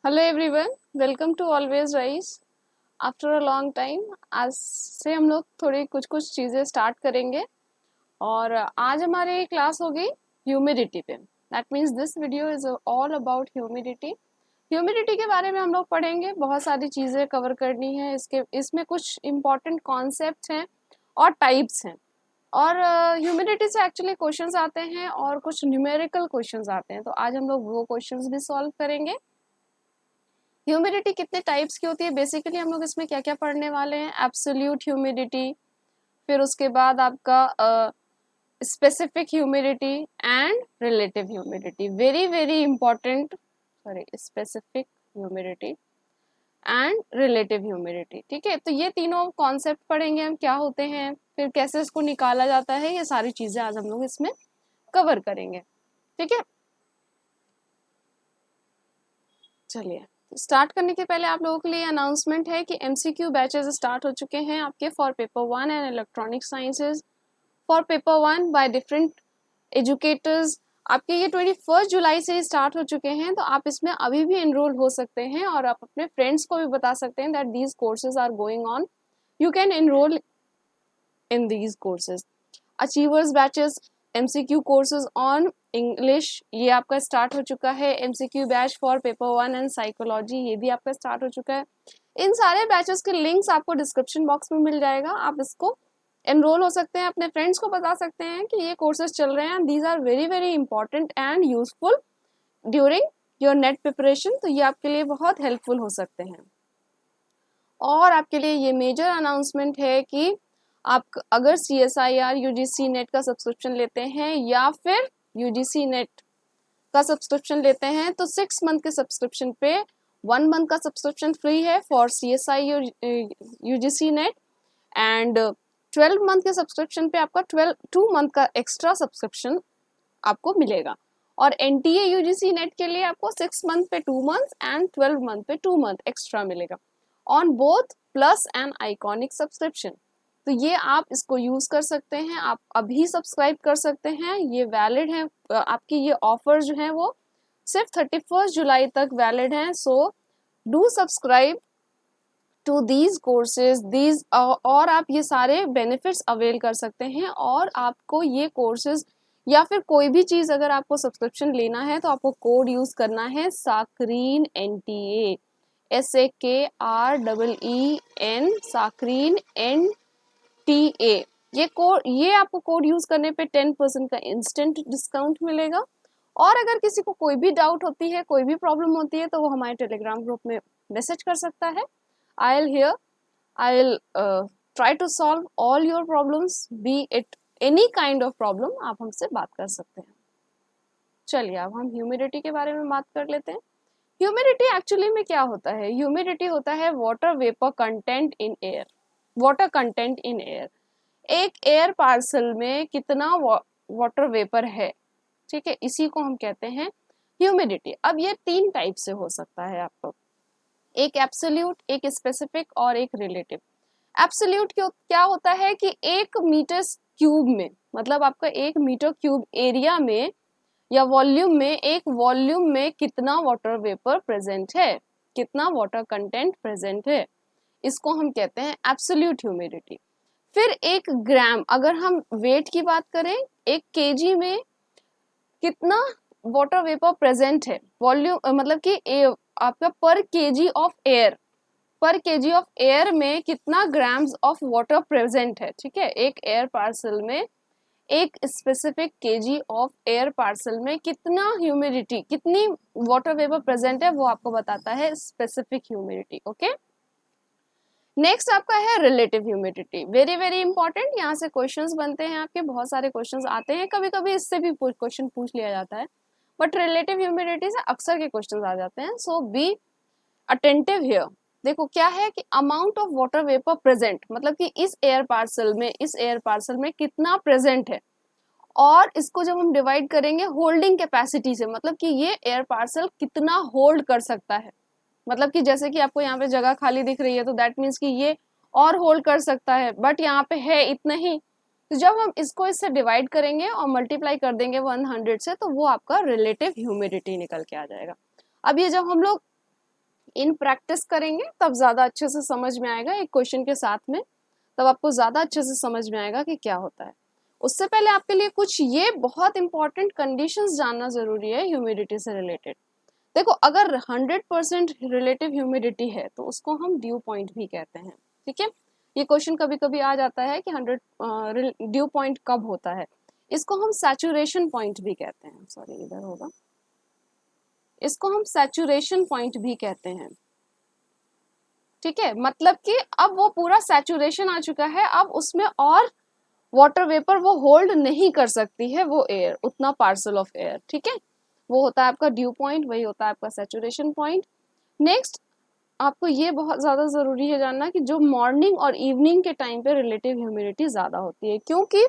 Hello everyone, welcome to always rise. After a long time आज से हम लोग थोड़ी कुछ चीज़ें स्टार्ट करेंगे और आज हमारी क्लास होगी ह्यूमिडिटी पे। That means this video is all about humidity. Humidity के बारे में हम लोग पढ़ेंगे, बहुत सारी चीज़ें कवर करनी है। इसमें कुछ इम्पॉर्टेंट कॉन्सेप्ट हैं और टाइप्स हैं और ह्यूमिडिटी से एक्चुअली क्वेश्चंस आते हैं और कुछ न्यूमेरिकल क्वेश्चंस आते हैं, तो आज हम लोग वो क्वेश्चंस भी सॉल्व करेंगे। ह्यूमिडिटी कितने टाइप्स की होती है, बेसिकली हम लोग इसमें क्या क्या पढ़ने वाले हैं। एब्सोल्यूट ह्यूमिडिटी, फिर उसके बाद आपका specific humidity and relative humidity. Very very important, sorry, specific humidity and relative humidity. ठीक है, तो ये तीनों कॉन्सेप्ट पढ़ेंगे हम, क्या होते हैं, फिर कैसे इसको निकाला जाता है, ये सारी चीजें आज हम लोग इसमें कवर करेंगे। ठीक है, चलिए स्टार्ट करने के पहले आप लोगों के लिए अनाउंसमेंट है कि एमसीक्यू बैचेस स्टार्ट हो चुके हैं आपके for paper 1 and electronic sciences. For paper 1 by different educators आपके ये 21 जुलाई से स्टार्ट हो चुके हैं, तो आप इसमें अभी भी एनरोल हो सकते हैं और आप अपने फ्रेंड्स को भी बता सकते हैं that these courses are going on, you can enrol in these courses. Achievers batches MCQ courses on English, ये आपका स्टार्ट हो चुका है। MCQ batch for paper 1 and psychology, ये भी आपका स्टार्ट हो चुका है। इन सारे बैचेस के लिंक्स आपको डिस्क्रिप्शन बॉक्स में मिल जाएगा, आप इसको एनरोल हो सकते हैं, अपने फ्रेंड्स को बता सकते हैं कि ये कोर्सेज चल रहे हैं। These are very very important and useful during your NET preparation, तो ये आपके लिए बहुत हेल्पफुल हो सकते हैं। और आपके लिए ये मेजर अनाउंसमेंट है कि आप अगर CSIR UGC नेट का सब्सक्रिप्शन लेते हैं या फिर UGC नेट का सब्सक्रिप्शन लेते हैं, तो 6 मंथ के सब्सक्रिप्शन पे 1 मंथ का सब्सक्रिप्शन फ्री है for CSI UGC net and 12 month के सब्सक्रिप्शन पे आपका 2 मंथ का एक्स्ट्रा सब्सक्रिप्शन आपको मिलेगा। और NTA UGC नेट के लिए आपको 6 मंथ पे 2 मंथ एंड 12 मंथ पे 2 मंथ एक्स्ट्रा मिलेगा on both plus and iconic subscription. तो ये आप इसको यूज कर सकते हैं, आप अभी सब्सक्राइब कर सकते हैं, ये वैलिड है। आपकी ये ऑफर जो है वो सिर्फ 31 जुलाई तक वैलिड है। So do subscribe to these courses these, और आप ये सारे बेनिफिट्स अवेल कर सकते हैं। और आपको ये कोर्सेज या फिर कोई भी चीज अगर आपको सब्सक्रिप्शन लेना है तो आपको कोड यूज करना है साकरीन NTA, SAKREEN, साकरीन NTA। ये आपको कोड यूज करने पे 10% का इंस्टेंट डिस्काउंट मिलेगा। और अगर किसी को कोई भी डाउट होती है, कोई भी प्रॉब्लम होती है, तो वो हमारे टेलीग्राम ग्रुप में मैसेज कर सकता है। I'll try to solve all your problems, be it any kind of problem, आप हमसे बात कर सकते हैं। चलिए अब हम ह्यूमिडिटी के बारे में बात कर लेते हैं। ह्यूमिडिटी एक्चुअली में क्या होता है? ह्यूमिडिटी होता है water vapour content in air. Water content in air, एक एयर पार्सल में कितना वाटर वेपर है, ठीक है, इसी को हम कहते हैं ह्यूमिडिटी। अब ये 3 टाइप से हो सकता है आपको, एक एब्सोल्यूट, एक स्पेसिफिक और एक रिलेटिव। एब्सोल्यूट क्या होता है कि 1 मीटर क्यूब में, मतलब आपका 1 मीटर क्यूब एरिया में या वॉल्यूम में, एक वॉल्यूम में कितना वाटर वेपर प्रेजेंट है, कितना वाटर कंटेंट प्रेजेंट है, इसको हम कहते हैं एब्सोल्यूट ह्यूमिडिटी। फिर 1 ग्राम, अगर हम वेट की बात करें, 1 केजी में कितना वाटर वेपर प्रेजेंट है, वॉल्यूम मतलब कि आपका पर केजी ऑफ एयर, पर केजी ऑफ एयर में कितना ग्राम्स ऑफ वाटर प्रेजेंट है। ठीक है, एक एयर पार्सल में, एक specific KG of air parcel में कितना ह्यूमिडिटी, कितनी वाटर वेपर प्रेजेंट है, वो आपको बताता है स्पेसिफिक ह्यूमिडिटी। ओके, नेक्स्ट आपका है relative humidity. Very very important, यहाँ से क्वेश्चंस बनते हैं आपके, बहुत सारे क्वेश्चंस आते हैं, कभी कभी इससे भी क्वेश्चन पूछ लिया जाता है, बट रिलेटिव ह्यूमिडिटी से अक्सर के क्वेश्चंस आ जाते हैं। सो बी अटेंटिव हियर। देखो क्या है कि amount of water vapour present, मतलब कि इस एयर पार्सल में कितना प्रेजेंट है, और इसको जब हम डिवाइड करेंगे होल्डिंग कैपेसिटी से, मतलब कि ये एयर पार्सल कितना होल्ड कर सकता है, मतलब कि जैसे कि आपको यहाँ पे जगह खाली दिख रही है, तो दैट मीन्स कि ये और होल्ड कर सकता है, बट यहाँ पे है इतना ही। तो जब हम इसको इससे डिवाइड करेंगे और मल्टीप्लाई कर देंगे 100 से, तो वो आपका रिलेटिव ह्यूमिडिटी निकल के आ जाएगा। अब ये जब हम लोग इन प्रैक्टिस करेंगे तब ज़्यादा अच्छे से समझ में आएगा एक क्वेश्चन के साथ में, तब आपको ज़्यादा अच्छे से समझ में आएगा कि क्या होता है। उससे पहले आपके लिए कुछ ये बहुत इंपॉर्टेंट कंडीशंस जानना ज़रूरी है ह्यूमिडिटी से रिलेटेड। देखो, अगर 100% रिलेटिव ह्यूमिडिटी है तो उसको हम ड्यू पॉइंट भी कहते हैं, ठीक है। ये क्वेश्चन कभी कभी आ जाता है कि 100 ड्यू पॉइंट कब होता है, इसको हम सैचुरेशन पॉइंट भी कहते हैं। सॉरी, इधर होगा, इसको हम सैचुरेशन पॉइंट भी कहते हैं, ठीक है। मतलब कि अब वो पूरा सैचुरेशन आ चुका है, अब उसमें और वाटर वेपर वो होल्ड नहीं कर सकती है वो एयर, उतना पार्सल ऑफ एयर, ठीक है। वो होता है आपका ड्यू पॉइंट, वही होता है आपका सैचुरेशन पॉइंट। नेक्स्ट, आपको ये बहुत ज़्यादा ज़रूरी है जानना कि जो मॉर्निंग और इवनिंग के टाइम पे रिलेटिव ह्यूमिडिटी ज़्यादा होती है, क्योंकि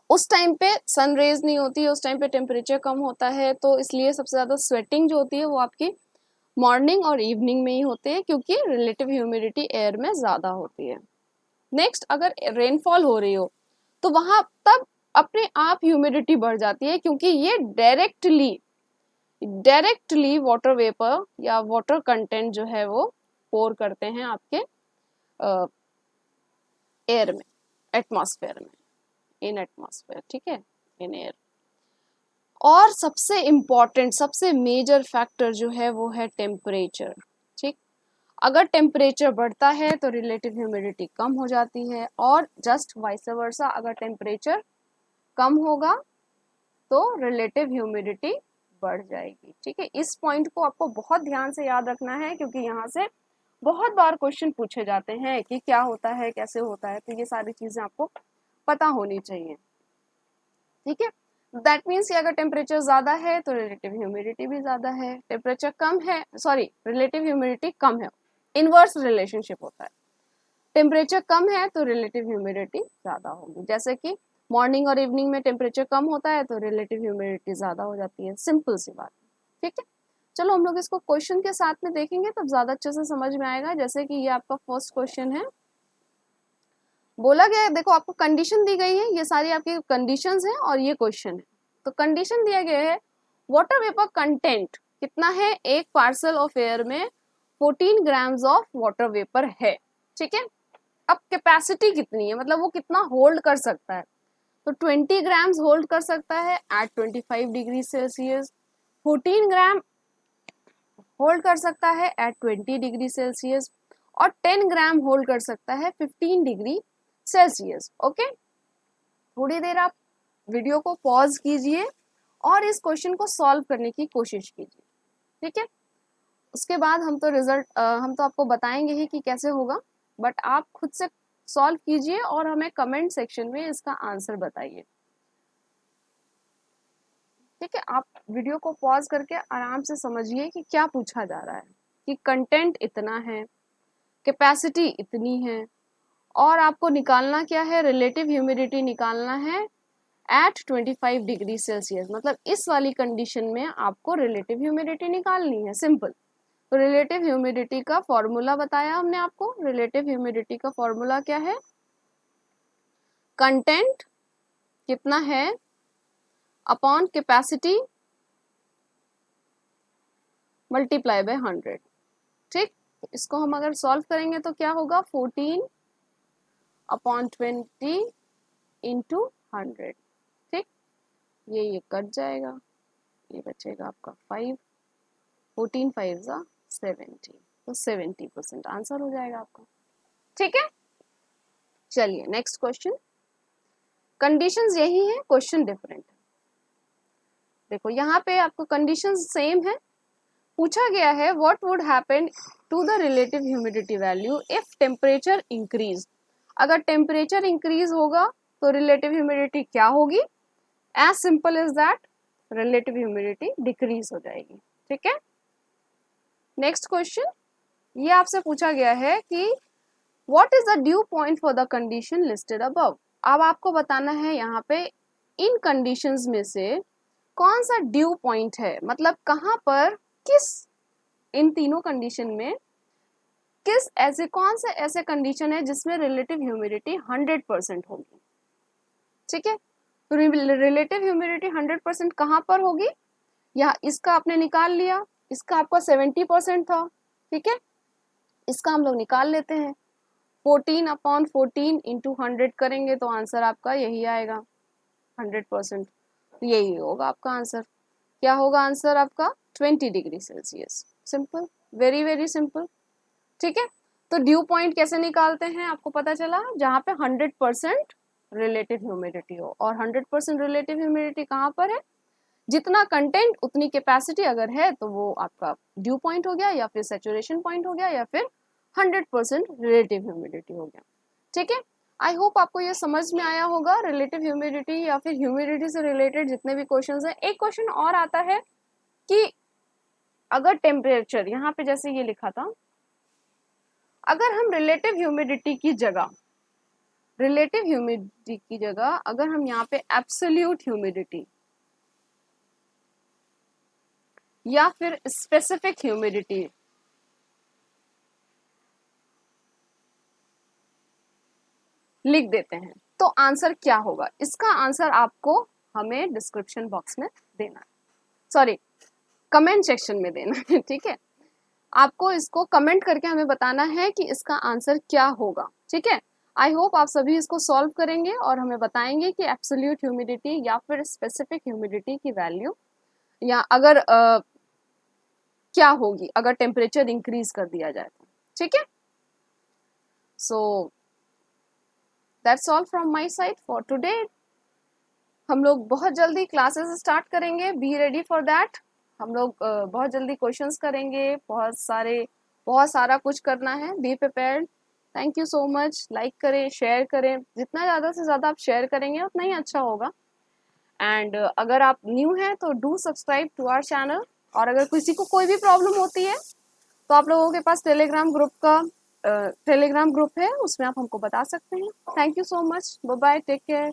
उस टाइम पे सन रेज नहीं होती है, उस टाइम पे टेम्परेचर कम होता है, तो इसलिए सबसे ज़्यादा स्वेटिंग जो होती है वो आपकी मॉर्निंग और इवनिंग में ही होते हैं, क्योंकि रिलेटिव ह्यूमिडिटी एयर में ज़्यादा होती है। नेक्स्ट, अगर रेनफॉल हो रही हो तो वहां तब अपने आप ह्यूमिडिटी बढ़ जाती है, क्योंकि ये डायरेक्टली वाटर वेपर या वाटर कंटेंट जो है वो पोर करते हैं आपके एयर में, एटमॉस्फेयर में, इन एटमॉस्फेयर, ठीक है, इन एयर। और सबसे इम्पॉर्टेंट, सबसे मेजर फैक्टर जो है वो है टेम्परेचर, ठीक। अगर टेम्परेचर बढ़ता है तो रिलेटिव ह्यूमिडिटी कम हो जाती है, और जस्ट वाइस वर्सा, अगर टेम्परेचर कम होगा तो रिलेटिव ह्यूमिडिटी बढ़ जाएगी, ठीक है। इस पॉइंट को आपको बहुत ध्यान से याद रखना है, क्योंकि यहाँ से बहुत बार क्वेश्चन पूछे जाते हैं कि क्या होता है, कैसे होता है, तो ये सारी चीजें आपको पता होनी चाहिए, ठीक है। दैट मीन्स कि अगर टेम्परेचर ज्यादा है तो रिलेटिव ह्यूमिडिटी भी ज्यादा है, टेम्परेचर कम है, सॉरी, रिलेटिव ह्यूमिडिटी कम है, इनवर्स रिलेशनशिप होता है। टेम्परेचर कम है तो रिलेटिव ह्यूमिडिटी ज्यादा होगी, जैसे कि मॉर्निंग और इवनिंग में टेम्परेचर कम होता है तो रिलेटिव ह्यूमिडिटी ज्यादा हो जाती है, सिंपल सी बात, ठीक है। चलो हम लोग इसको क्वेश्चन के साथ में देखेंगे तब ज्यादा अच्छे से समझ में आएगा। जैसे कि ये आपका फर्स्ट क्वेश्चन है, बोला गया है, देखो आपको कंडीशन दी गई है, ये सारी आपकी कंडीशंस हैं और ये क्वेश्चन है। तो कंडीशन दिया गया है, वाटर वेपर कंटेंट कितना है, एक पार्सल ऑफ एयर में 14 ग्राम्स ऑफ वाटर वेपर है, ठीक है। अब कैपेसिटी कितनी है, मतलब वो कितना होल्ड कर सकता है, तो 20 ग्राम्स होल्ड कर सकता है एट 25 डिग्री सेल्सियस, 14 ग्राम होल्ड कर सकता है एट 20 डिग्री सेल्सियस, और 10 ग्राम होल्ड कर सकता है 15 डिग्री सेल्सियस। ओके, थोड़ी देर आप वीडियो को पॉज कीजिए और इस क्वेश्चन को सॉल्व करने की कोशिश कीजिए, ठीक है। उसके बाद हम तो हम तो आपको बताएंगे ही कि कैसे होगा, बट आप खुद से सॉल्व कीजिए और हमें कमेंट सेक्शन में इसका आंसर बताइए, ठीक है। आप वीडियो को पॉज करके आराम से समझिए कि क्या पूछा जा रहा है, कि कंटेंट इतना है, कैपेसिटी इतनी है, और आपको निकालना क्या है, रिलेटिव ह्यूमिडिटी निकालना है एट 25 डिग्री सेल्सियस, मतलब इस वाली कंडीशन में आपको रिलेटिव ह्यूमिडिटी निकालनी है, सिंपल। तो रिलेटिव ह्यूमिडिटी का फॉर्मूला बताया हमने आपको, रिलेटिव ह्यूमिडिटी का फॉर्मूला क्या है, कंटेंट कितना है अपॉन कैपेसिटी मल्टीप्लाई बाय 100, ठीक। इसको हम अगर सॉल्व करेंगे तो क्या होगा, 14 अपॉन 20 इंटू 100, ठीक। ये कट जाएगा, ये बचेगा आपका 5, 14 5 जा 70, तो 70% आंसर हो जाएगा आपका, ठीक है। चलिए नेक्स्ट क्वेश्चन, कंडीशंस यही है, क्वेश्चन डिफरेंट है। देखो यहाँ पे आपको कंडीशंस सेम है, पूछा गया है what would happen to the relative humidity value if temperature increase, अगर टेम्परेचर इंक्रीज होगा तो रिलेटिव ह्यूमिडिटी क्या होगी, as simple as that, relative humidity decrease हो जाएगी, ठीक है। नेक्स्ट क्वेश्चन, ये आपसे पूछा गया है कि what is the due point for the condition listed above, अब आपको बताना है यहाँ पे इन कंडीशंस में से कौन सा ड्यू पॉइंट है, मतलब कहाँ पर, किस, इन तीनों कंडीशन में किस ऐसे, कौन से ऐसे कंडीशन है जिसमें रिलेटिव ह्यूमिडिटी 100% होगी, ठीक है। तो रिलेटिव ह्यूमिडिटी 100% कहाँ पर होगी, या इसका आपने निकाल लिया, इसका आपका 70% था, ठीक है। इसका हम लोग निकाल लेते हैं, 14/14 इंटू 100 करेंगे तो आंसर आपका यही आएगा 100%। तो यही होगा आपका आंसर। क्या होगा आंसर आपका? 20 degree Celsius. Simple, very very simple, ठीक है। तो ड्यू पॉइंट कैसे निकालते हैं आपको पता चला, जहाँ पे 100% रिलेटिव ह्यूमिडिटी हो। और 100% रिलेटिव ह्यूमिडिटी कहाँ पर है? जितना कंटेंट उतनी कैपेसिटी अगर है तो वो आपका ड्यू पॉइंट हो गया, या फिर सैचुरेशन पॉइंट हो गया, या फिर 100% रिलेटिव ह्यूमिडिटी हो गया, ठीक है। आई होप आपको ये समझ में आया होगा, रिलेटिव ह्यूमिडिटी या फिर ह्यूमिडिटी से रिलेटेड जितने भी क्वेश्चंस हैं। एक क्वेश्चन और आता है कि अगर टेम्परेचर, यहाँ पे जैसे ये लिखा था, अगर हम रिलेटिव ह्यूमिडिटी की जगह अगर हम यहाँ पे एब्सोल्यूट ह्यूमिडिटी या फिर स्पेसिफिक ह्यूमिडिटी लिख देते हैं तो आंसर क्या होगा? इसका आंसर आपको हमें डिस्क्रिप्शन बॉक्स में देना है, सॉरी कमेंट सेक्शन में देना है, ठीक है। आपको इसको कमेंट करके हमें बताना है कि इसका आंसर क्या होगा, ठीक है। आई होप आप सभी इसको सॉल्व करेंगे और हमें बताएंगे कि एब्सोल्यूट ह्यूमिडिटी या फिर स्पेसिफिक ह्यूमिडिटी की वैल्यू, या अगर क्या होगी अगर टेम्परेचर इंक्रीज कर दिया जाए तो, ठीक है। So that's all from my side for today. हम लोग बहुत जल्दी क्लासेस स्टार्ट करेंगे, बी रेडी फॉर दैट। हम लोग बहुत जल्दी क्वेश्चंस करेंगे, बहुत सारा कुछ करना है, be prepared. Thank you so much. Like करें, शेयर करें, जितना ज़्यादा से ज़्यादा आप शेयर करेंगे उतना ही अच्छा होगा। एंड अगर आप न्यू हैं तो do subscribe to our channel. और अगर किसी को कोई भी प्रॉब्लम होती है तो आप लोगों के पास टेलीग्राम ग्रुप है, उसमें आप हमको बता सकते हैं। Thank you so much, bye bye, take care.